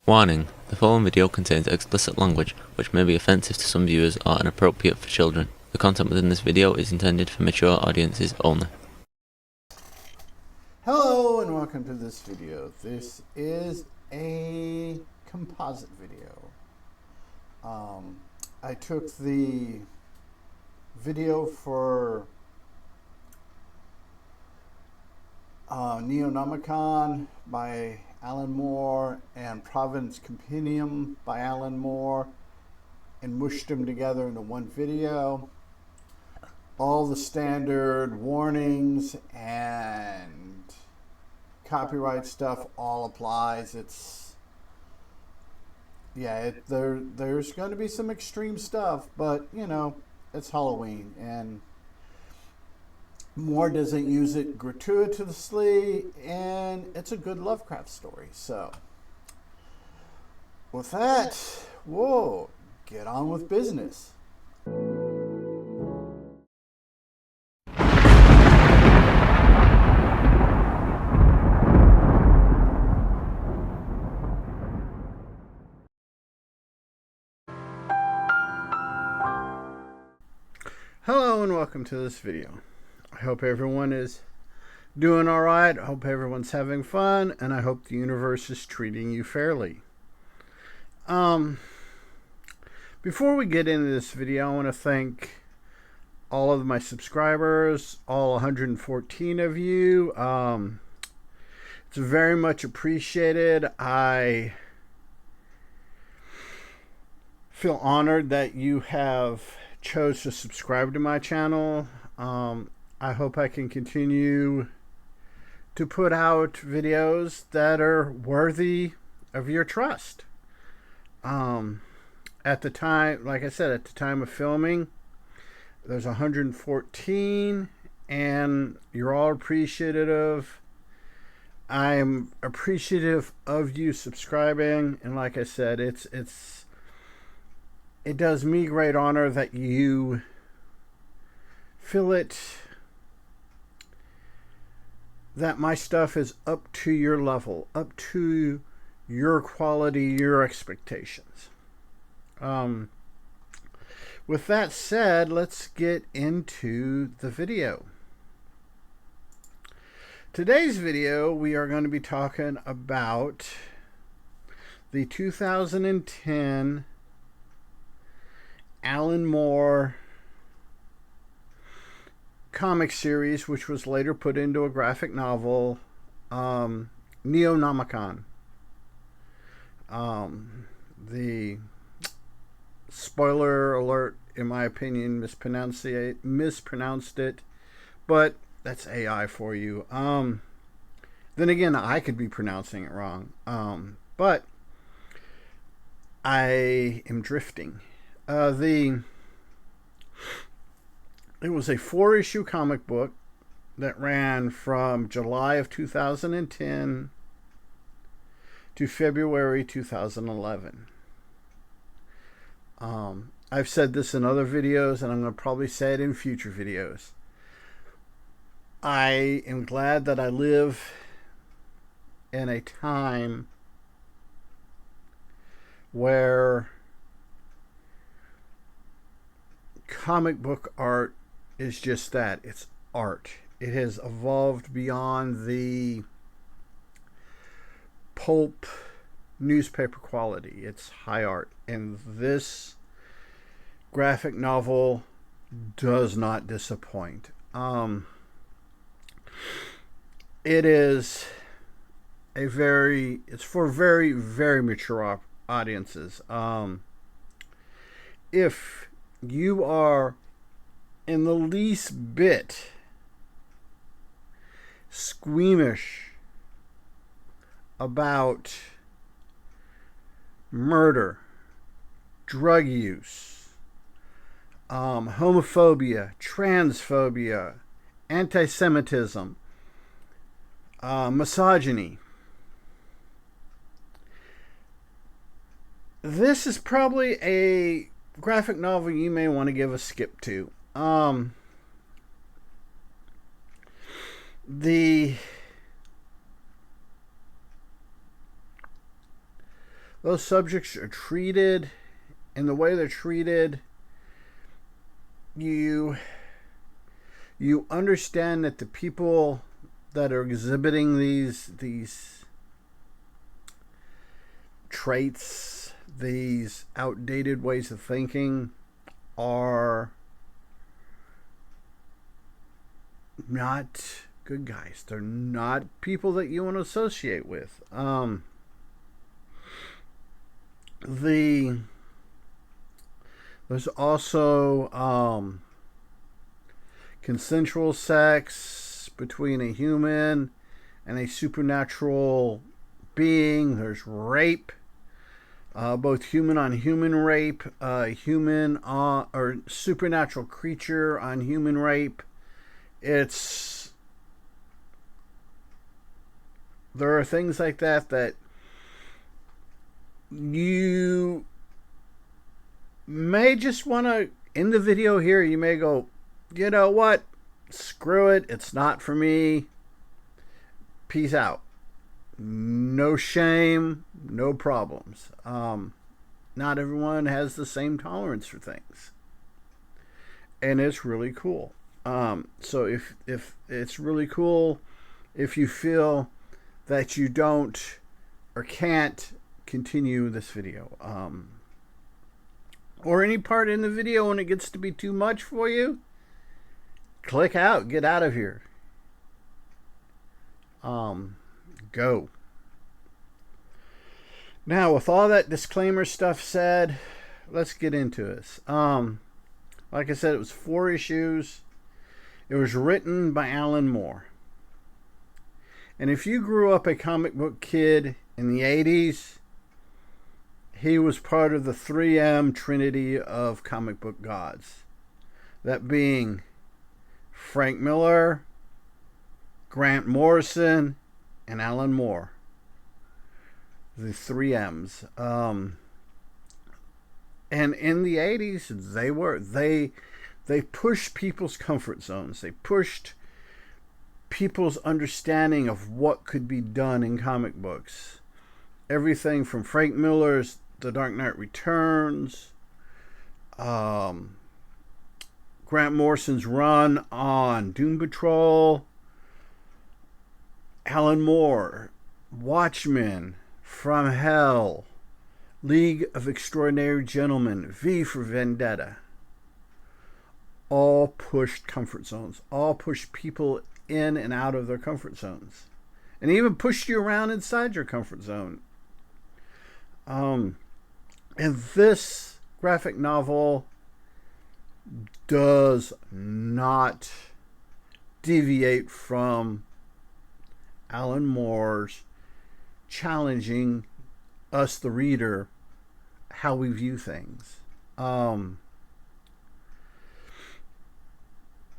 Warning: the following video contains explicit language which may be offensive to some viewers or inappropriate for children. The content within this video is intended for mature audiences only. Hello and welcome to this video. This is a composite video. I took the video for Neonomicon by Alan Moore and Providence Compendium by Alan Moore and mushed them together into one video. All the standard warnings and copyright stuff all applies. There's going to be some extreme stuff, but you know, it's Halloween and Moore doesn't use it gratuitously, and it's a good Lovecraft story. So, with that, whoa, get on with business. Hello and welcome to this video. I hope everyone is doing all right. I hope everyone's having fun, and I hope the universe is treating you fairly. Before we get into this video, I want to thank all of my subscribers, all 114 of you. It's very much appreciated. I feel honored that you have chose to subscribe to my channel. I hope I can continue to put out videos that are worthy of your trust. At the time, like I said, at the time of filming, there's 114, and you're all appreciative. I'm appreciative of you subscribing, and like I said, it does me great honor that you feel it, that my stuff is up to your level, up to your quality, your expectations. With that said, let's get into the video. Today's video, we are going to be talking about the 2010 Alan Moore comic series, which was later put into a graphic novel, Neonomicon. The spoiler alert, in my opinion, mispronounced it, but that's AI for you. Then again, I could be pronouncing it wrong, but I am drifting. It was a 4-issue comic book that ran from July of 2010 to February 2011. I've said this in other videos, and I'm going to probably say it in future videos. I am glad that I live in a time where comic book art is just that. It's art. It has evolved beyond the pulp newspaper quality. It's high art, and this graphic novel does not disappoint. It is it's for very, very mature audiences. If you are in the least bit squeamish about murder, drug use, homophobia, transphobia, anti-Semitism, misogyny, this is probably a graphic novel you may want to give a skip to. The those subjects are treated, and the way they're treated, you understand that the people that are exhibiting these traits, these outdated ways of thinking, are not good guys. They're not people that you want to associate with. There's also consensual sex between a human and a supernatural being. There's rape, both human on human rape, human or supernatural creature on human rape. There are things like that you may just want to, in the video here, you may go, you know what, screw it, it's not for me, peace out. No shame, no problems. Not everyone has the same tolerance for things, and it's really cool. So if it's really cool if you feel that you don't or can't continue this video, or any part in the video when it gets to be too much for you, click out, get out of here. Go. Now, with all that disclaimer stuff said, let's get into this. Like I said, it was 4 issues. It was written by Alan Moore. And if you grew up a comic book kid in the 80s, he was part of the 3M trinity of comic book gods. That being Frank Miller, Grant Morrison, and Alan Moore. The 3Ms. And in the 80s, they pushed people's comfort zones. They pushed people's understanding of what could be done in comic books. Everything from Frank Miller's The Dark Knight Returns, Grant Morrison's run on Doom Patrol, Alan Moore, Watchmen, From Hell, League of Extraordinary Gentlemen, V for Vendetta. All pushed comfort zones. All pushed people in and out of their comfort zones. And even pushed you around inside your comfort zone. And this graphic novel does not deviate from Alan Moore's challenging us, the reader, how we view things.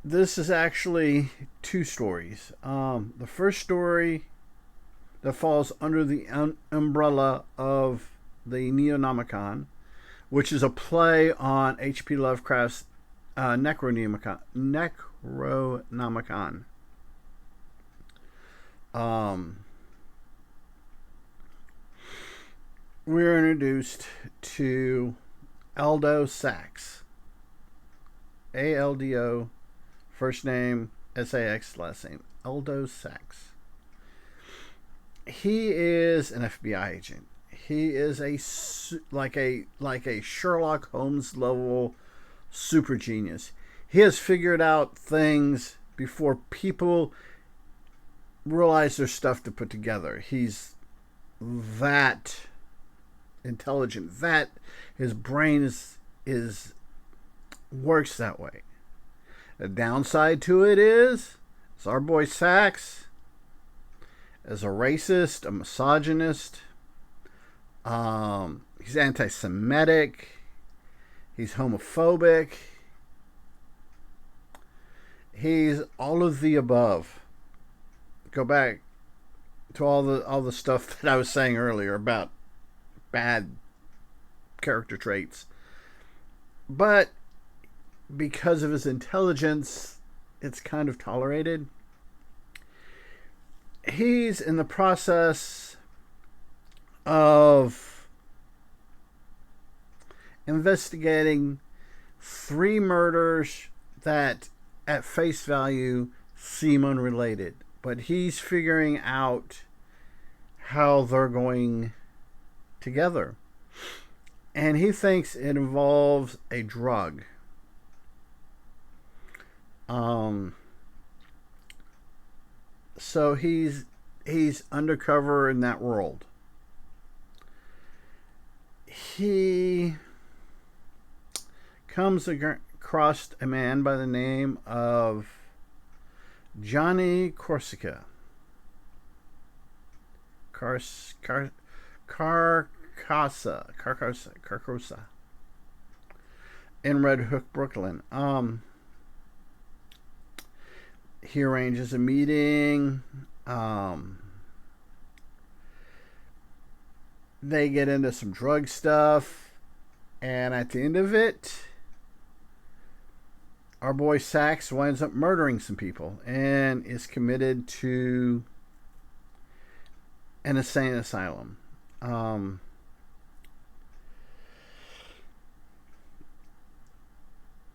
This is actually 2 stories. The first story that falls under the umbrella of the Neonomicon, which is a play on H.P. Lovecraft's Necronomicon. We're introduced to Aldo Sax. A-L-D-O, first name, S-A-X, last name. Aldo Sax. He is an FBI agent. He is like a Sherlock Holmes level super genius. He has figured out things before people realize there's stuff to put together. He's that intelligent, that his brain is works that way. The downside to it is our boy Sax is a racist, a misogynist. He's anti-Semitic. He's homophobic. He's all of the above. Go back to all the stuff that I was saying earlier about bad character traits. But because of his intelligence, it's kind of tolerated. He's in the process of investigating 3 murders that at face value seem unrelated, but he's figuring out how they're going together. And he thinks it involves a drug. So he's undercover in that world. He comes across a man by the name of Johnny Corsica. Carcosa. In Red Hook, Brooklyn. He arranges a meeting. They get into some drug stuff. And at the end of it, our boy Sax winds up murdering some people and is committed to an insane asylum.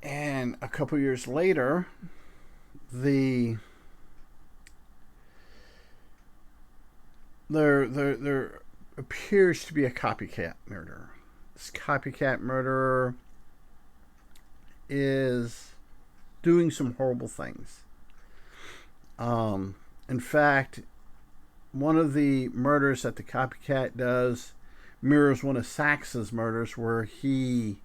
And a couple years later, there appears to be a copycat murder. This copycat murderer is doing some horrible things. In fact, one of the murders that the copycat does mirrors one of Sax's murders, where he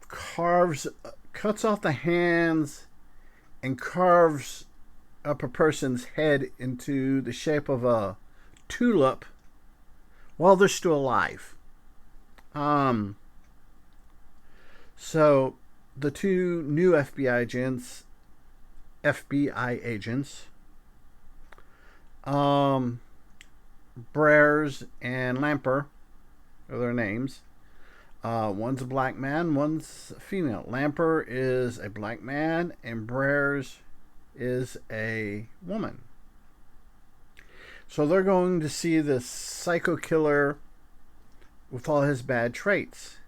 cuts off the hands and carves up a person's head into the shape of a tulip while they're still alive. So the 2 new FBI agents, Brers and Lamper are their names. One's a black man, one's a female. Lamper is a black man and Brers is a woman. So they're going to see this psycho killer with all his bad traits.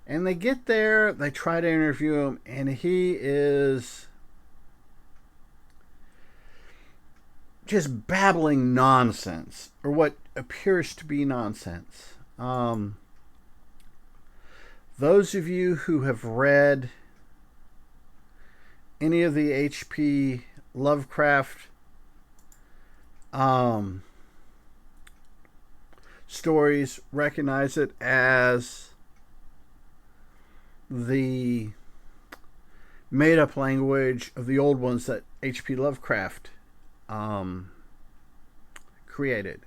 And they get there, they try to interview him, and he is just babbling nonsense, or what appears to be nonsense. Those of you who have read any of the H.P. Lovecraft stories recognize it as the made-up language of the old ones that H.P. Lovecraft created.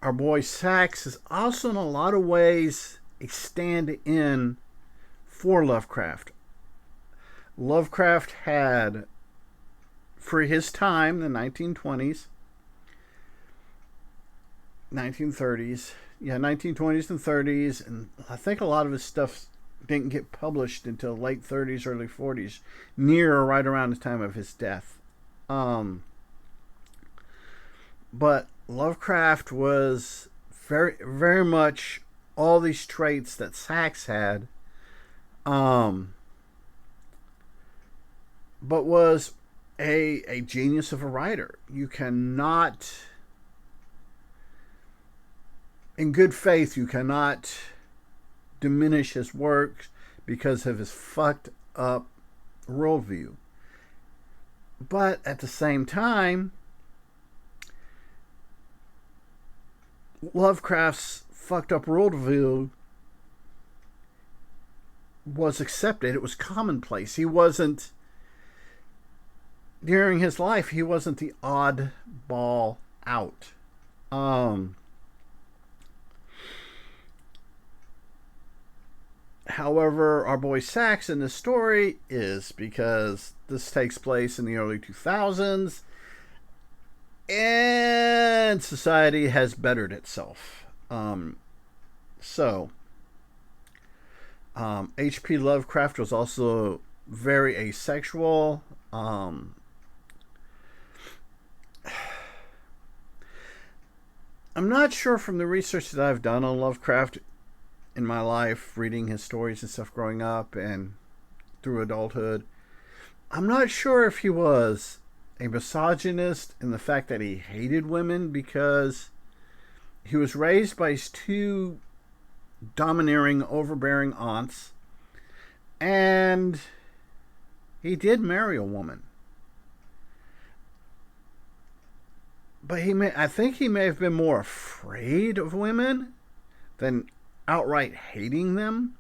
Our boy Sax is also in a lot of ways a stand-in for Lovecraft. Lovecraft had, for his time, the 1920s, 1930s, 1920s and 30s, and I think a lot of his stuff didn't get published until late 30s, early 40s, near or right around the time of his death. But Lovecraft was very, very much all these traits that Sax had, but was a genius of a writer. You cannot, in good faith, you cannot diminish his work because of his fucked up worldview. But at the same time, Lovecraft's fucked up worldview was accepted. It was commonplace. He wasn't, during his life, he wasn't the oddball out. However, our boy Sax in this story is, because this takes place in the early 2000s and society has bettered itself. H.P. Lovecraft was also very asexual. I'm not sure from the research that I've done on Lovecraft in my life, reading his stories and stuff growing up and through adulthood, I'm not sure if he was a misogynist in the fact that he hated women, because he was raised by his two domineering, overbearing aunts, and he did marry a woman. But I think he may have been more afraid of women than outright hating them.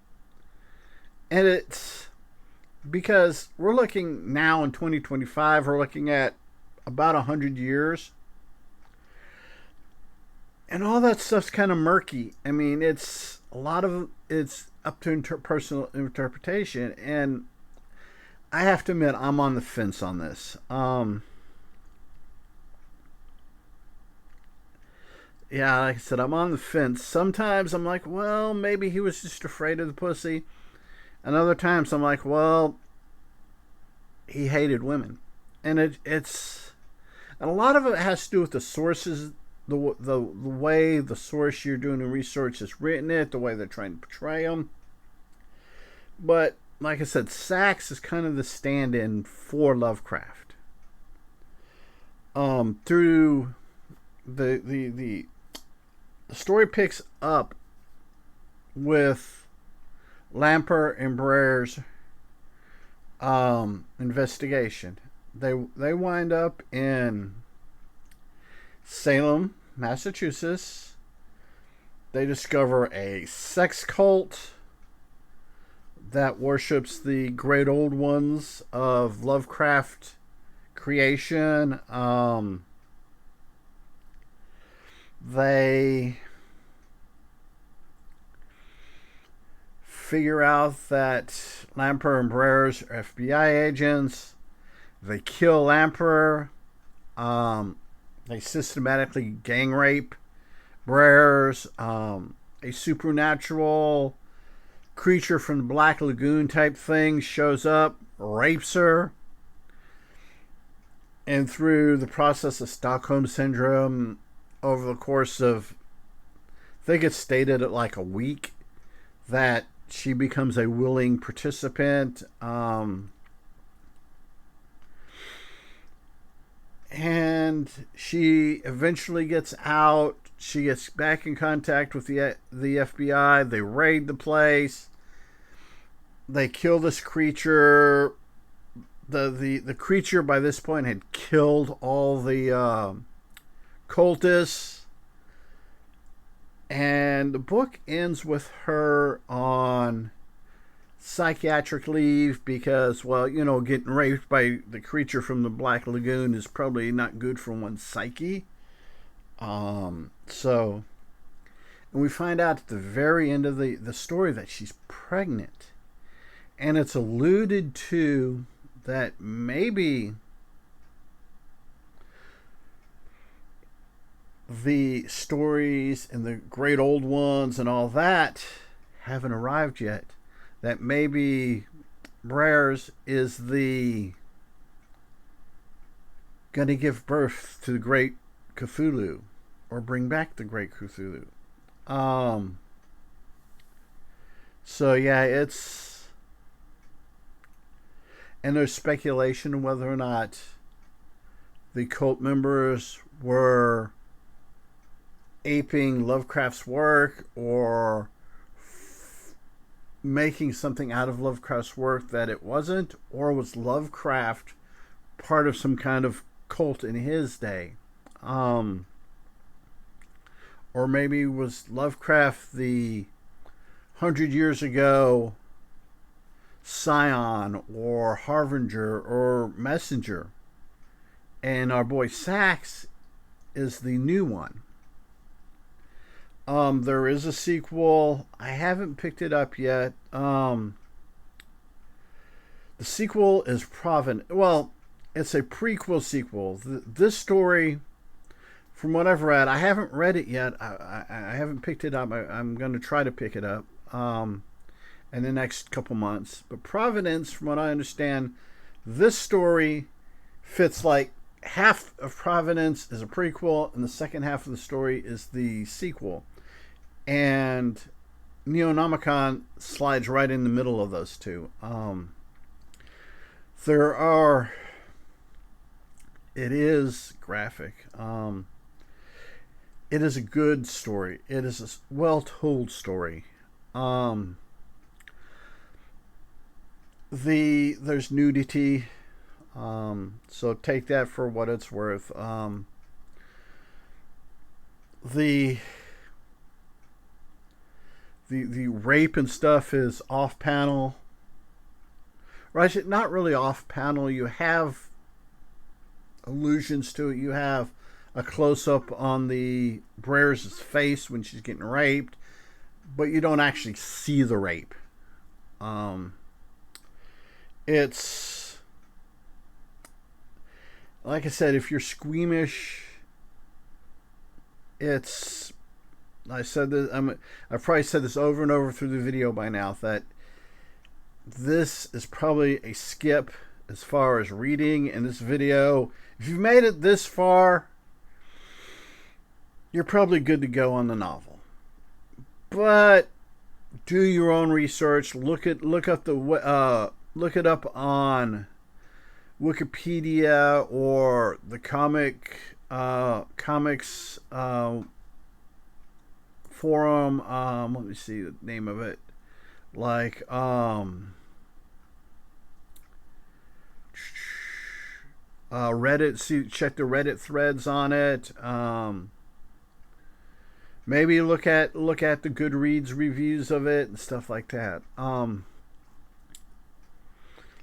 And it's because we're looking now in 2025, we're looking at about 100 years. And all that stuff's kind of murky. I mean, it's up to personal interpretation. And I have to admit, I'm on the fence on this. Yeah, like I said, I'm on the fence. Sometimes I'm like, well, maybe he was just afraid of the pussy. And other times I'm like, well, he hated women. And it's and a lot of it has to do with the sources, the way the source you're doing the research has written it, the way they're trying to portray them. But like I said, Sax is kind of the stand-in for Lovecraft. Through the story picks up with Lamper and Brer's investigation. They wind up in Salem, Massachusetts. They discover a sex cult that worships the great old ones of Lovecraft creation. They figure out that Lamper and Brer's are FBI agents. They kill Lamper. They systematically gang rape Brer's. A supernatural creature from the Black Lagoon type thing shows up, rapes her. And through the process of Stockholm Syndrome, over the course of, I think it's stated at like a week, that she becomes a willing participant. And she eventually gets out. She gets back in contact with the FBI. They raid the place. They kill this creature. The creature by this point had killed all the cultists. And the book ends with her on psychiatric leave because, well, you know, getting raped by the creature from the Black Lagoon is probably not good for one's psyche. And we find out at the very end of the story that she's pregnant. And it's alluded to that maybe the stories and the great old ones and all that haven't arrived yet. That maybe Brer's is gonna give birth to the great Cthulhu, or bring back the great Cthulhu. So yeah, and there's speculation whether or not the cult members were aping Lovecraft's work or making something out of Lovecraft's work that it wasn't, or was Lovecraft part of some kind of cult in his day? Or maybe was Lovecraft the 100 years ago scion or harbinger or messenger, and our boy Sax is the new one. There is a sequel. I haven't picked it up yet. The sequel is well, it's a prequel sequel. This story, from what I've read, I haven't read it yet. I haven't picked it up. I'm going to try to pick it up in the next couple months. But Providence, from what I understand, this story fits like half of Providence is a prequel, and the second half of the story is the sequel. And Neonomicon slides right in the middle of those two. It is graphic. It is a good story. It is a well-told story. There's nudity, so take that for what it's worth. The rape and stuff is off panel, right? Not really off panel. You have allusions to it. You have a close-up on the Brer's face when she's getting raped, but you don't actually see the rape. It's like I said, if you're squeamish, I've probably said this over and over through the video by now, that this is probably a skip as far as reading in this video. If you've made it this far, you're probably good to go on the novel. But do your own research. Look it up on Wikipedia or the comics forum. Let me see the name of it. Like Reddit. Check the Reddit threads on it. Maybe look at the Goodreads reviews of it and stuff like that.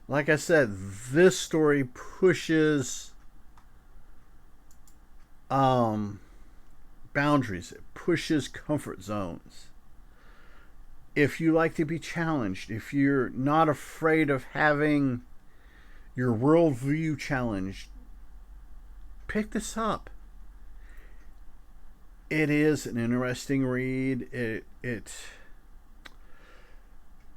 Like I said, this story pushes boundaries. It pushes comfort zones. If you like to be challenged, if you're not afraid of having your worldview challenged, pick this up. It is an interesting read. It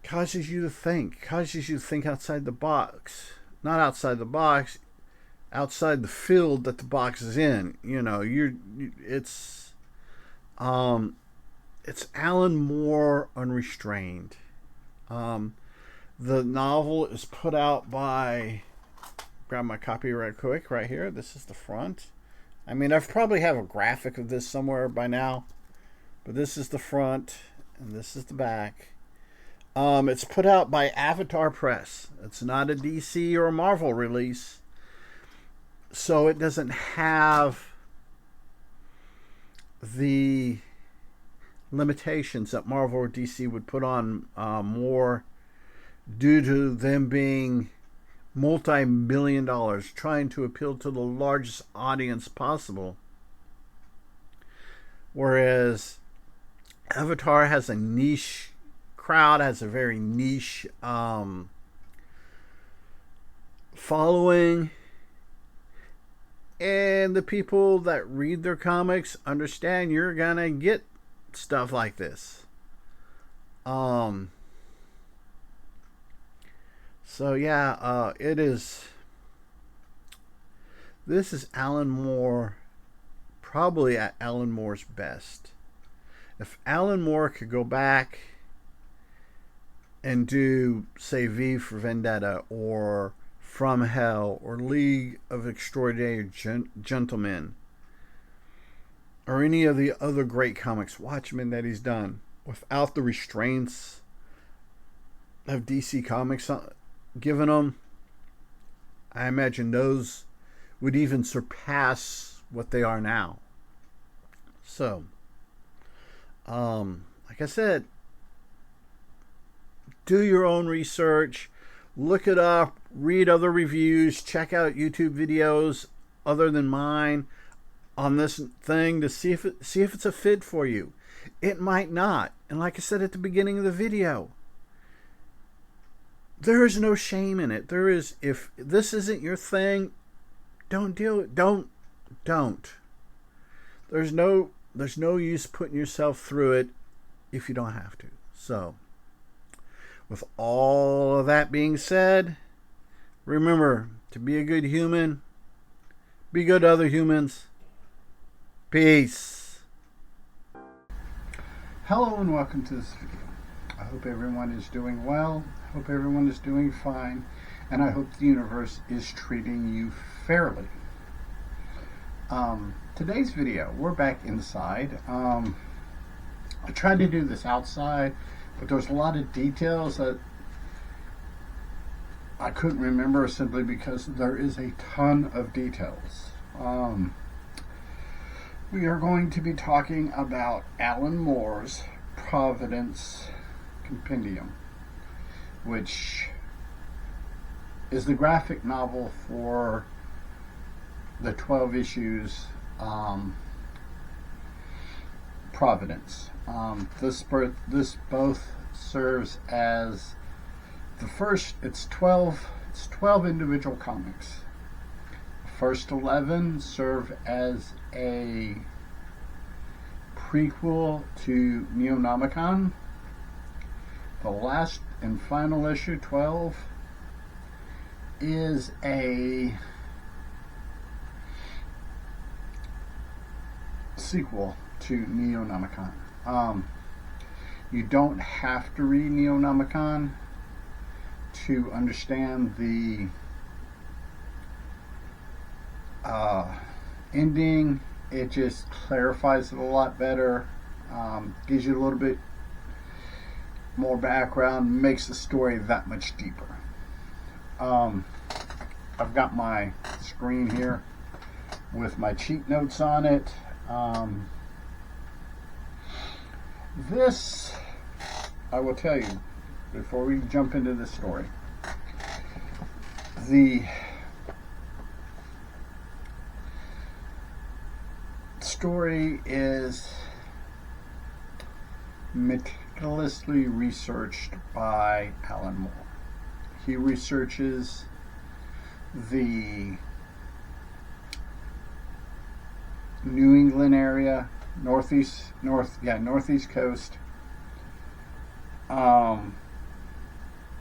causes you to think outside the box. Not outside the box, outside the field that the box is in. You know, it's Alan Moore unrestrained. The novel is put out by, grab my copy right quick right here. This is the front. I mean, I've probably have a graphic of this somewhere by now, but this is the front and this is the back. It's put out by Avatar Press. It's not a DC or a Marvel release, so it doesn't have the limitations that Marvel or DC would put on more, due to them being multi-million dollars, trying to appeal to the largest audience possible. Whereas Avatar has a niche crowd, has a very niche following, and the people that read their comics understand you're gonna get stuff like this. So yeah, this is Alan Moore, probably at Alan Moore's best. If Alan Moore could go back and do, say, V for Vendetta or From Hell or League of Extraordinary Gentlemen or any of the other great comics, Watchmen, that he's done, without the restraints of DC Comics given them, I imagine those would even surpass what they are now. So, like I said, do your own research, look it up, read other reviews, check out YouTube videos other than mine on this thing to see if it's a fit for you. It might not. And like I said at the beginning of the video, there is no shame in it. There is, if this isn't your thing, don't do it. Don't. There's no use putting yourself through it if you don't have to. So, with all of that being said, remember to be a good human, Be good to other humans. Peace. Hello and welcome to this video. I hope everyone is doing well. I hope everyone is doing fine. And I hope the universe is treating you fairly. Today's video, we're back inside. I tried to do this outside, but there's a lot of details that I couldn't remember simply because there is a ton of details. We are going to be talking about Alan Moore's Providence Compendium, which is the graphic novel for the 12 issues Providence. This both serves as the first. It's 12 individual comics. The first 11 serve as a prequel to Neonomicon. The last and final issue, 12, is a sequel to Neonomicon. You don't have to read Neonomicon to understand the ending. It just clarifies it a lot better, gives you a little bit more background, makes the story that much deeper. I've got my screen here with my cheat notes on it. This, I will tell you, before we jump into the story, the story is meticulously researched by Alan Moore. He researches the New England area, northeast coast,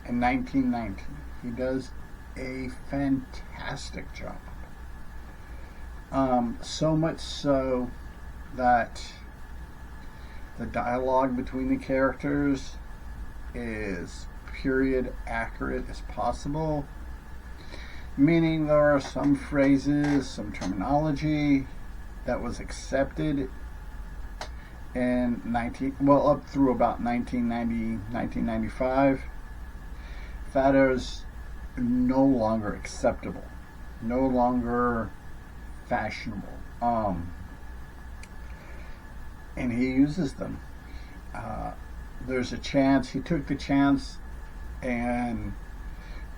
in 1919. He does a fantastic job. So much so that the dialogue between the characters is period accurate as possible, meaning there are some phrases, some terminology that was accepted in up through about 1990, 1995, that is no longer acceptable, no longer fashionable. And he uses them. There's a chance, he took the chance and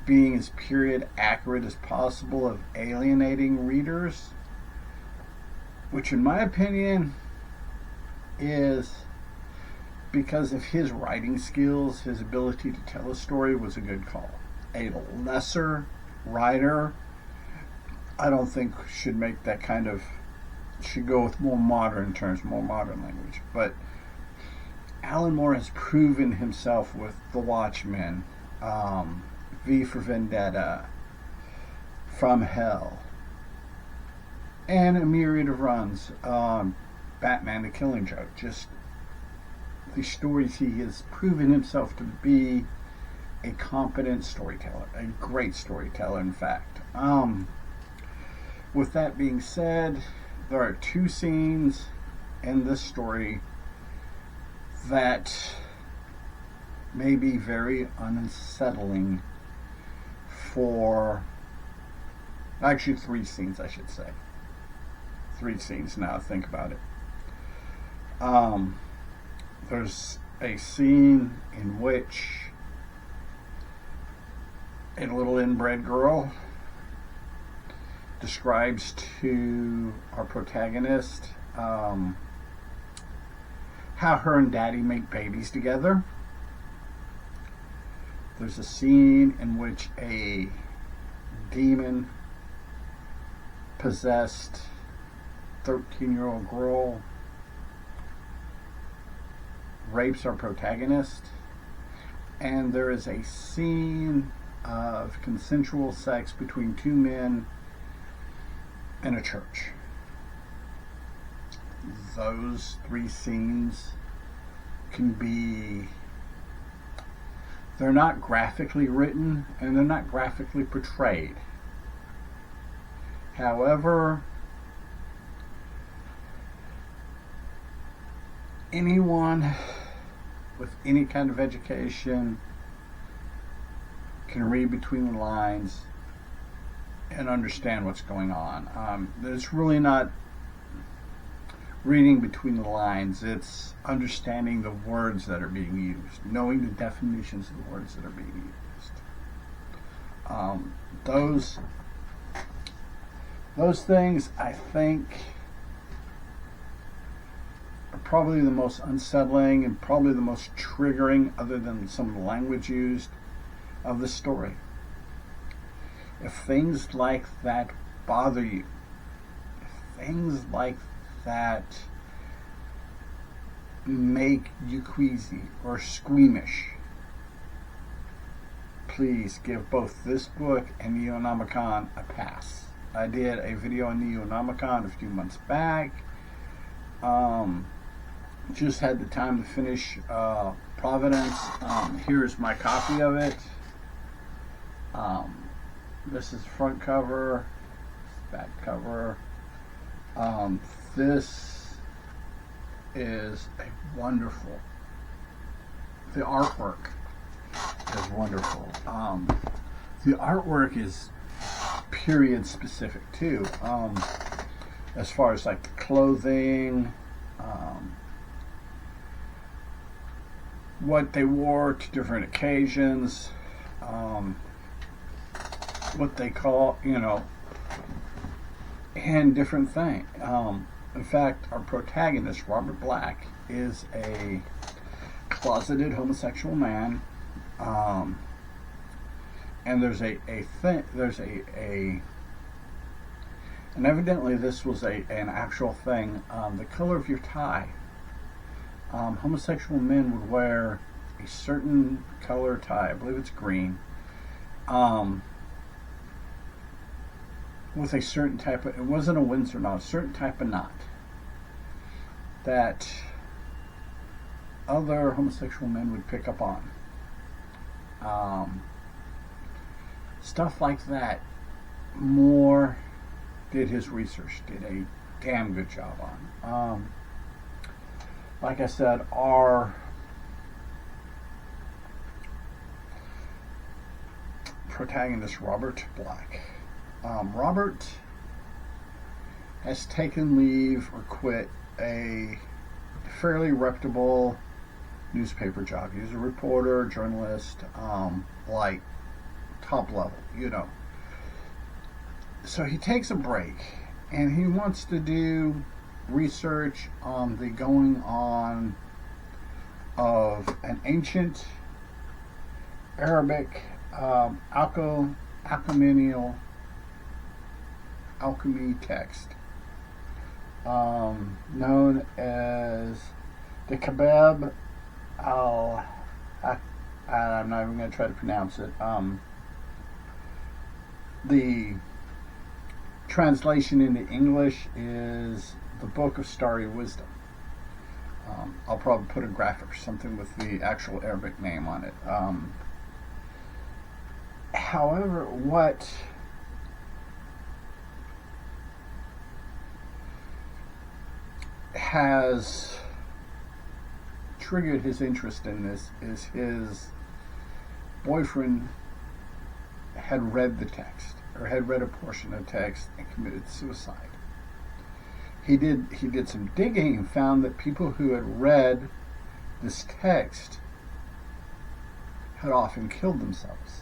being as period accurate as possible of alienating readers, which in my opinion is because of his writing skills. His ability to tell a story was a good call. A lesser writer, I don't think should make that kind of, should go with more modern terms, more modern language. But Alan Moore has proven himself with The Watchmen, V for Vendetta, From Hell, and a myriad of runs. Batman the Killing Joke. Just the stories, he has proven himself to be a competent storyteller, a great storyteller, in fact. With that being said, there are two scenes in this story that may be very unsettling for, actually 3 scenes, I should say. 3 scenes now I think about it. There's a scene in which a little inbred girl describes to our protagonist how her and daddy make babies together. There's a scene in which a demon possessed 13-year-old girl rapes our protagonist, and there is a scene of consensual sex between 2 men in a church. Those three scenes can be, they're not graphically written and they're not graphically portrayed. However, anyone with any kind of education can read between the lines and understand what's going on. It's really not reading between the lines, it's understanding the words that are being used, knowing the definitions of the words that are being used. Those things, I think, are probably the most unsettling and probably the most triggering, other than some of the language used, of the story. If things like that bother you, if things like that make you queasy or squeamish, please give both this book and Neonomicon a pass. I did a video on Neonomicon a few months back. Just had the time to finish Providence. Here's my copy of it. This is the front cover, back cover. This is a wonderful, the artwork is wonderful. The artwork is period specific too, as far as like the clothing, what they wore to different occasions, what they call, and different things. In fact, our protagonist, Robert Black, is a closeted homosexual man, and there's and evidently this was an actual thing. The color of your tie. Homosexual men would wear a certain color tie. I believe it's green. With a certain type of, it wasn't a Windsor knot, a certain type of knot that other homosexual men would pick up on. Stuff like that. Moore did his research, did a damn good job on. Like I said, our protagonist, Robert Black. Robert has taken leave or quit a fairly reputable newspaper job. He was a reporter, journalist, like top level, So he takes a break and he wants to do research on the going on of an ancient Arabic alchemy text known as the Kebab I'm not even going to try to pronounce it. The translation into English is the Book of Starry Wisdom. I'll probably put a graphic or something with the actual Arabic name on it. However, what has triggered his interest in this is his boyfriend had read the text, or had read a portion of the text and committed suicide. He did some digging and found that people who had read this text had often killed themselves.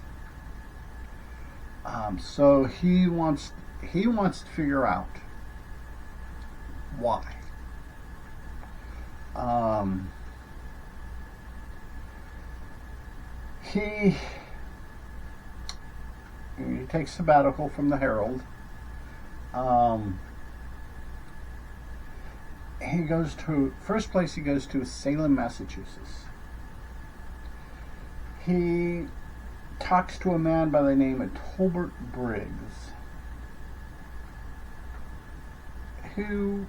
So he wants to figure out why. He takes sabbatical from the Herald. He goes to, first place he goes to is Salem, Massachusetts. He talks to a man by the name of Tolbert Briggs. who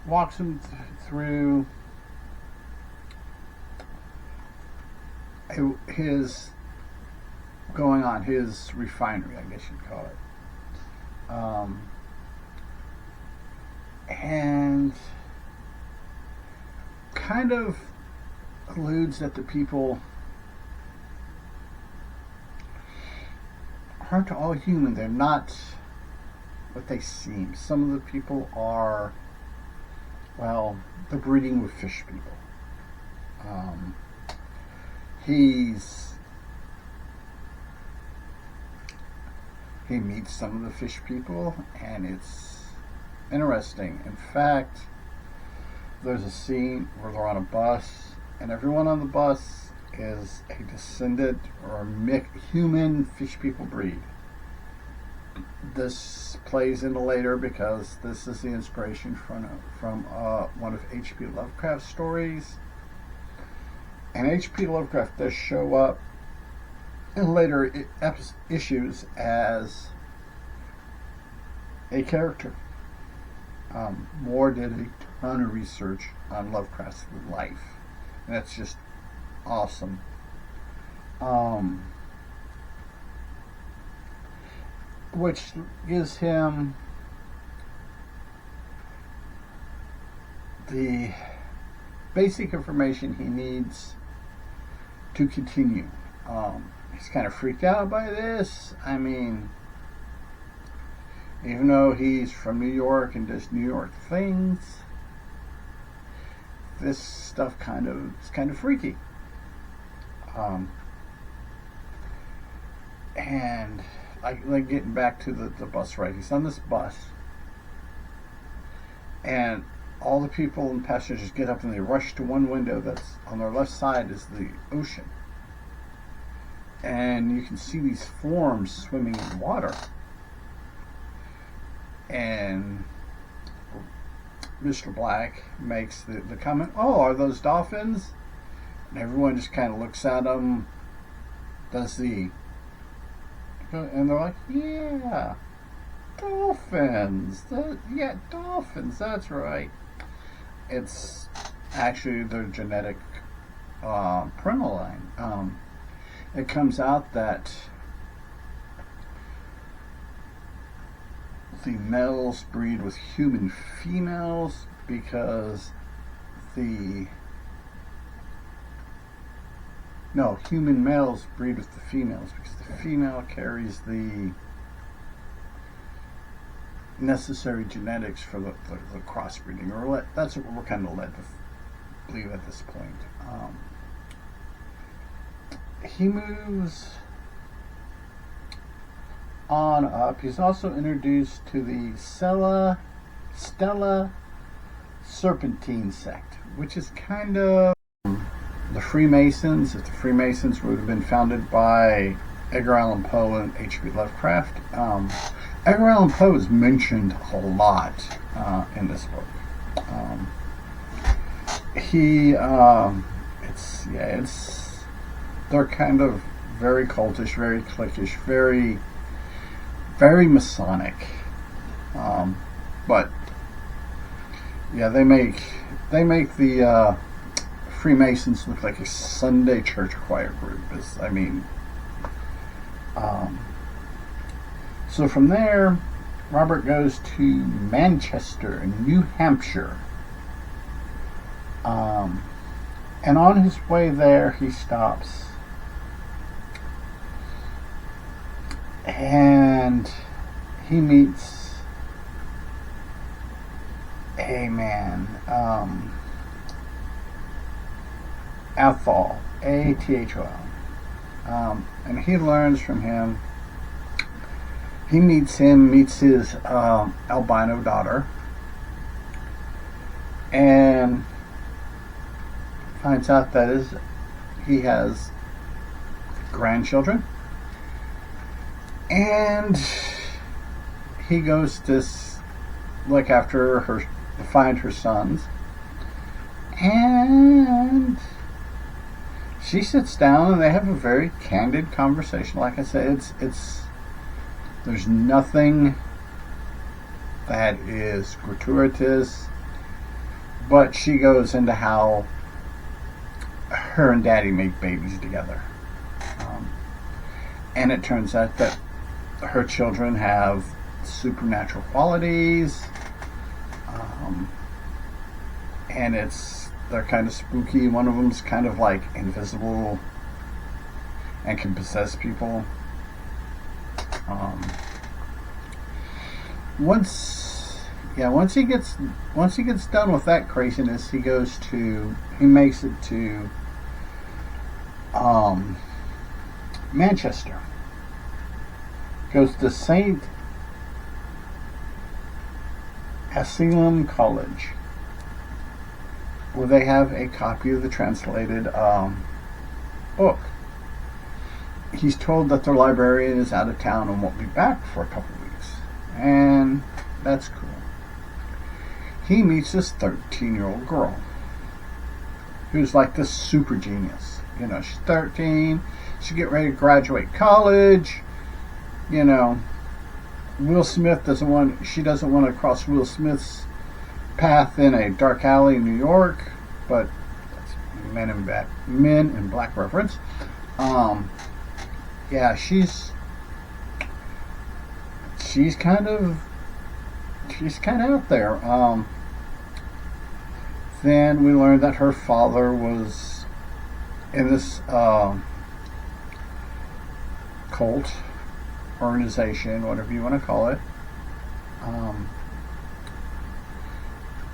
walks him through his going on, his refinery, I guess you'd call it. And kind of alludes that the people aren't all human. They're not what they seem. Some of the people are, well, they're breeding with fish people. He meets some of the fish people, and it's interesting. In fact, there's a scene where they're on a bus, and everyone on the bus is a descendant or a human fish people breed. This plays into later because this is the inspiration from one of H.P. Lovecraft's stories. And H.P. Lovecraft does show up in later issues as a character. Moore did a ton of research on Lovecraft's life, and that's just awesome. Which gives him the basic information he needs to continue. He's kind of freaked out by this. I mean, even though he's from New York and does New York things, this stuff is kind of freaky. And like getting back to the bus ride, he's on this bus, and all the people and passengers get up and they rush to one window that's on their left side is the ocean. And you can see these forms swimming in water. And Mr. Black makes the comment, "Oh, are those dolphins?" And everyone just kind of looks at them, and they're like, "Yeah, dolphins. Dolphins, that's right." It's actually their genetic parental line. It comes out that the males breed with human females because human males breed with the females because the female carries the necessary genetics for the crossbreeding, or that's what we're kind of led to believe at this point. He moves on up. He's also introduced to the Stella Serpentine sect, which is kind of the Freemasons. If the Freemasons would have been founded by Edgar Allan Poe and H.P. Lovecraft. Edgar Allan Poe is mentioned a lot in this book. They're kind of very cultish, very cliquish, very, very Masonic. But yeah, they make the Freemasons look like a Sunday church choir group. So from there, Robert goes to Manchester, New Hampshire. And on his way there, he stops. And he meets a man, Athol, Athol. And he learns from him. He meets his albino daughter, and finds out that he has grandchildren. And he goes to look after her, to find her sons. And she sits down and they have a very candid conversation. Like I said, it's there's nothing that is gratuitous, but she goes into how her and Daddy make babies together. And it turns out that her children have supernatural qualities, and they're kind of spooky. One of them's kind of like invisible and can possess people. Once he gets done with that craziness, he makes it to Manchester. Goes to St. Ashleigh College, where they have a copy of the translated book. He's told that their librarian is out of town and won't be back for a couple weeks, and that's cool. He meets this 13-year-old girl who's like this super genius. You know, she's 13. She's getting ready to graduate college. You know, Will Smith doesn't want to cross Will Smith's path in a dark alley in New York, but that's Men in Black reference. Yeah, she's kind of out there. Then we learned that her father was in this cult organization, whatever you want to call it.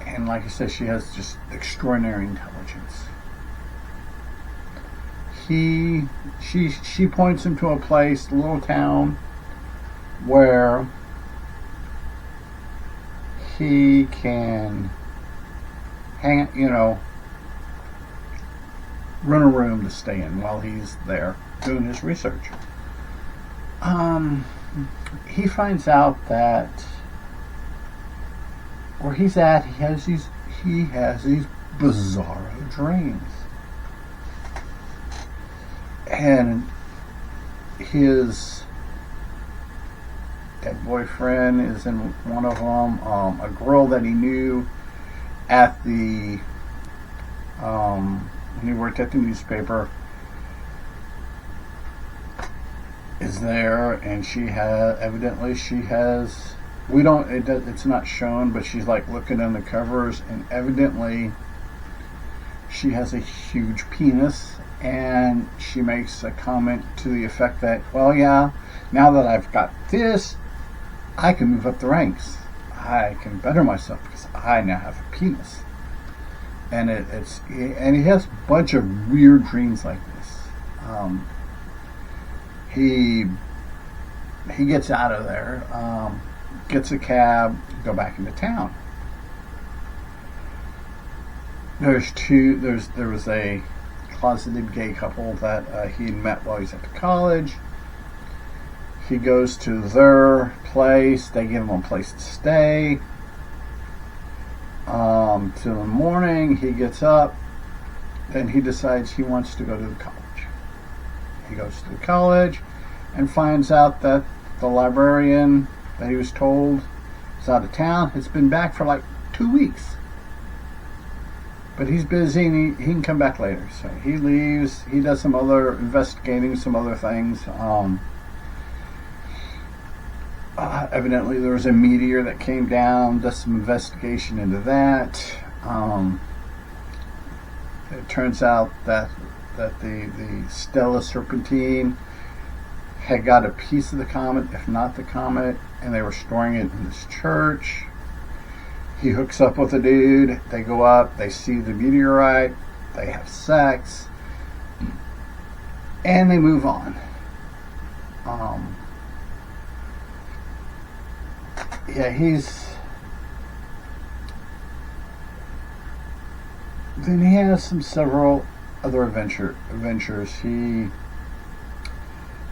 And like I said, she has just extraordinary intelligence. She points him to a place, a little town, where he can rent a room to stay in while he's there doing his research. He finds out that where he's at, he has these bizarro dreams. And his dead boyfriend is in one of them. A girl that he knew at the when he worked at the newspaper is there, and it's not shown, but she's like looking on the covers, and evidently she has a huge penis. And she makes a comment to the effect that, well, yeah, now that I've got this, I can move up the ranks. I can better myself because I now have a penis. And he has a bunch of weird dreams like this. He gets out of there, gets a cab, go back into town. There was a closeted gay couple that he had met while he was at the college. He goes to their place. They give him a place to stay. Till the morning, he gets up. Then he decides he wants to go to the college. He goes to the college and finds out that the librarian that he was told is out of town has been back for like 2 weeks. But he's busy and he can come back later. So he leaves. He does some other investigating, some other things. Evidently there was a meteor that came down. Does some investigation into that. It turns out that the Stella Serpentine had got a piece of the comet, if not the comet, and they were storing it in this church. He hooks up with a dude. They go up. They see the meteorite. They have sex, and they move on. Then he has several other adventures. He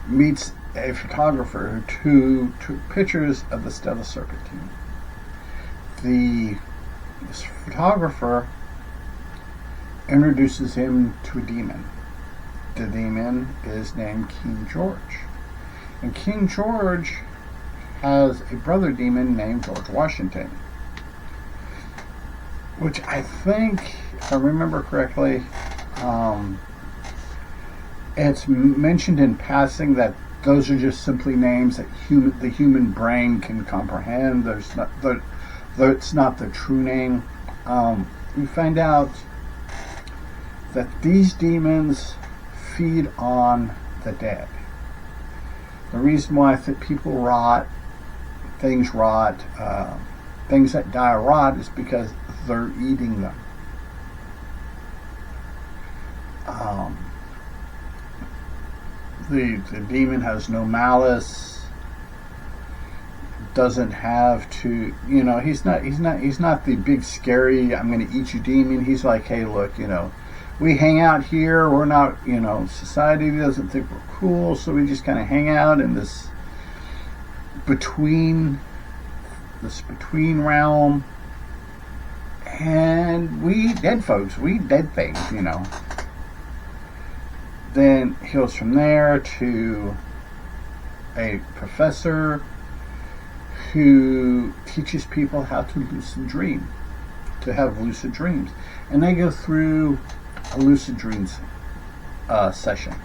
meets a photographer who took pictures of the Stella Serpentine. This photographer introduces him to a demon. The demon is named King George. And King George has a brother demon named George Washington, which I think, if I remember correctly, it's mentioned in passing that those are just simply names that the human brain can comprehend. It's not the true name. We find out that these demons feed on the dead. The reason why people rot, things that die rot, is because they're eating them. The demon has no malice, doesn't have to, he's not the big scary I'm gonna eat you demon. He's like, hey, look, we hang out here, we're not, society doesn't think we're cool, so we just kind of hang out in this between realm, and we dead folks, we dead things, Then he goes from there to a professor who teaches people how to lucid dream, to have lucid dreams. And they go through a lucid dreams session.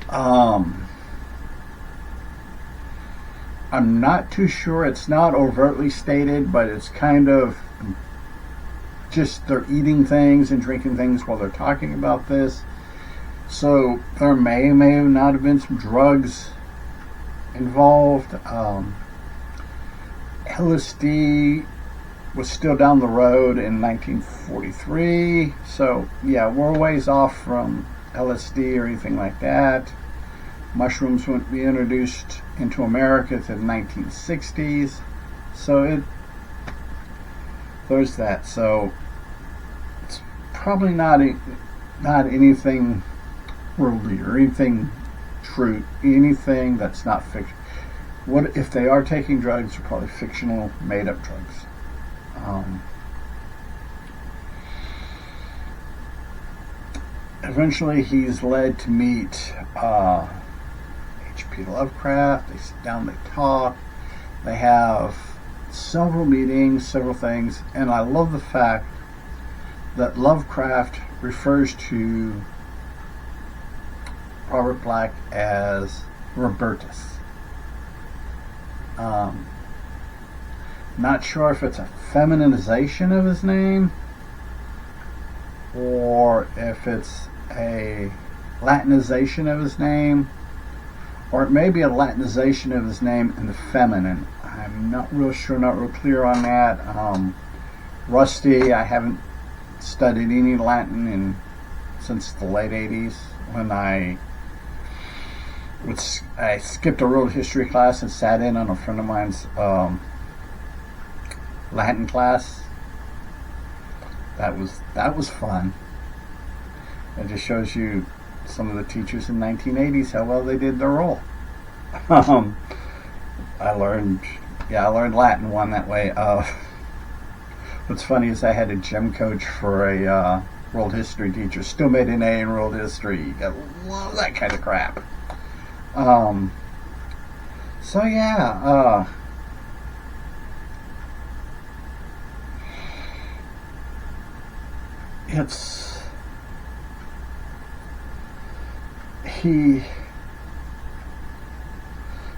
I'm not too sure, it's not overtly stated, but it's kind of just they're eating things and drinking things while they're talking about this. So there may not have been some drugs involved. LSD was still down the road in 1943. So yeah, we're a ways off from LSD or anything like that. Mushrooms wouldn't be introduced into America to the 1960s. So there's that. So it's probably not anything worldly or anything true, anything that's not fiction. What if they are taking drugs? They're probably fictional, made-up drugs. Eventually, he's led to meet H.P. Lovecraft. They sit down, they talk. They have several meetings, several things, and I love the fact that Lovecraft refers to Robert Black as Robertus. Not sure if it's a feminization of his name or if it's a Latinization of his name, or it may be a Latinization of his name in the feminine. I'm not real sure, not real clear on that. Rusty, I haven't studied any Latin since the late 80s when I skipped a world history class and sat in on a friend of mine's Latin class. That was fun. It just shows you some of the teachers in the 1980s how well they did their role. I learned Latin one that way. What's funny is I had a gym coach for a world history teacher. Still made an A in world history. You gotta love that kind of crap. So yeah,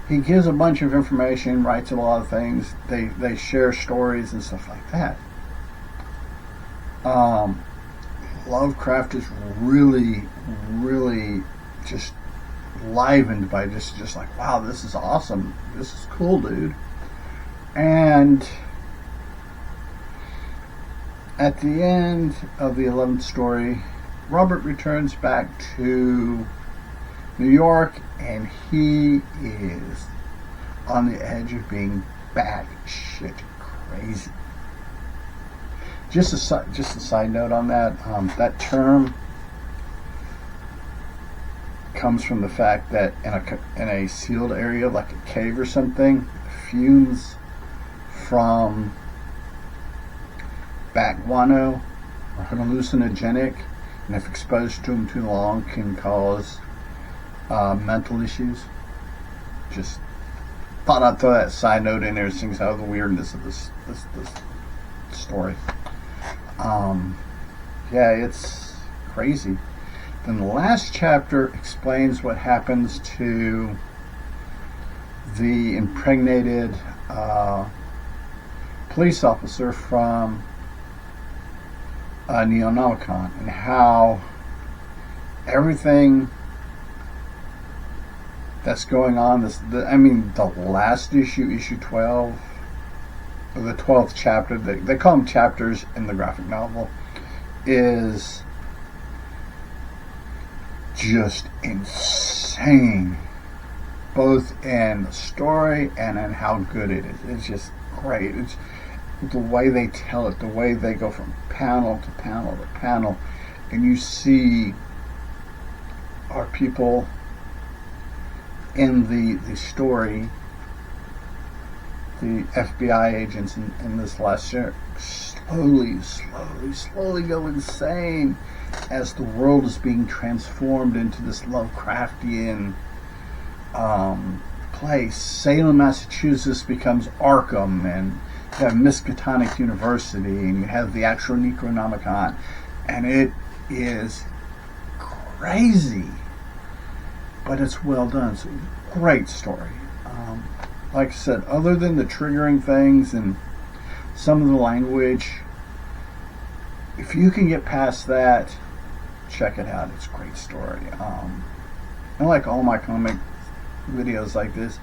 he gives a bunch of information, writes a lot of things. They share stories and stuff like that. Lovecraft is really, really just livened by just like, wow, this is awesome. This is cool, dude. And at the end of the 11th story, Robert returns back to New York, and he is on the edge of being batshit crazy. Just a side note on that. That term comes from the fact that in a sealed area like a cave or something, fumes from bat guano are hallucinogenic, and if exposed to them too long can cause mental issues. Just thought I'd throw that side note in there, seeing how the weirdness of this story. Yeah, it's crazy. Then the last chapter explains what happens to the impregnated police officer from Neonomicon, and how everything that's going on, the last issue, issue 12, or the 12th chapter, they call them chapters in the graphic novel, is just insane, both in the story and in how good it is. It's just great. It's the way they tell it, the way they go from panel to panel to panel, and you see our people in the story, the FBI agents in this last year, slowly go insane as the world is being transformed into this Lovecraftian place. Salem, Massachusetts becomes Arkham, and you have Miskatonic University, and you have the actual Necronomicon, and it is crazy, but it's well done. It's a great story. Like I said, other than the triggering things and some of the language, if you can get past that, check it out. It's a great story. I like all my comic videos like this.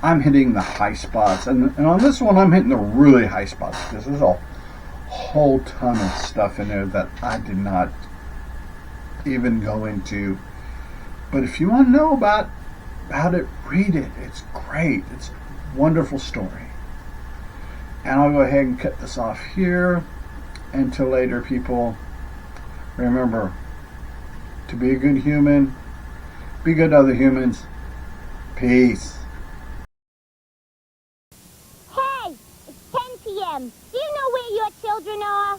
I'm hitting the high spots, and on this one I'm hitting the really high spots, because there's a whole ton of stuff in there that I did not even go into. But if you want to know about it, read it. It's great. It's a wonderful story. And I'll go ahead and cut this off here. Until later, people, remember to be a good human, be good to other humans. Peace. Hey, it's 10 p.m. Do you know where your children are?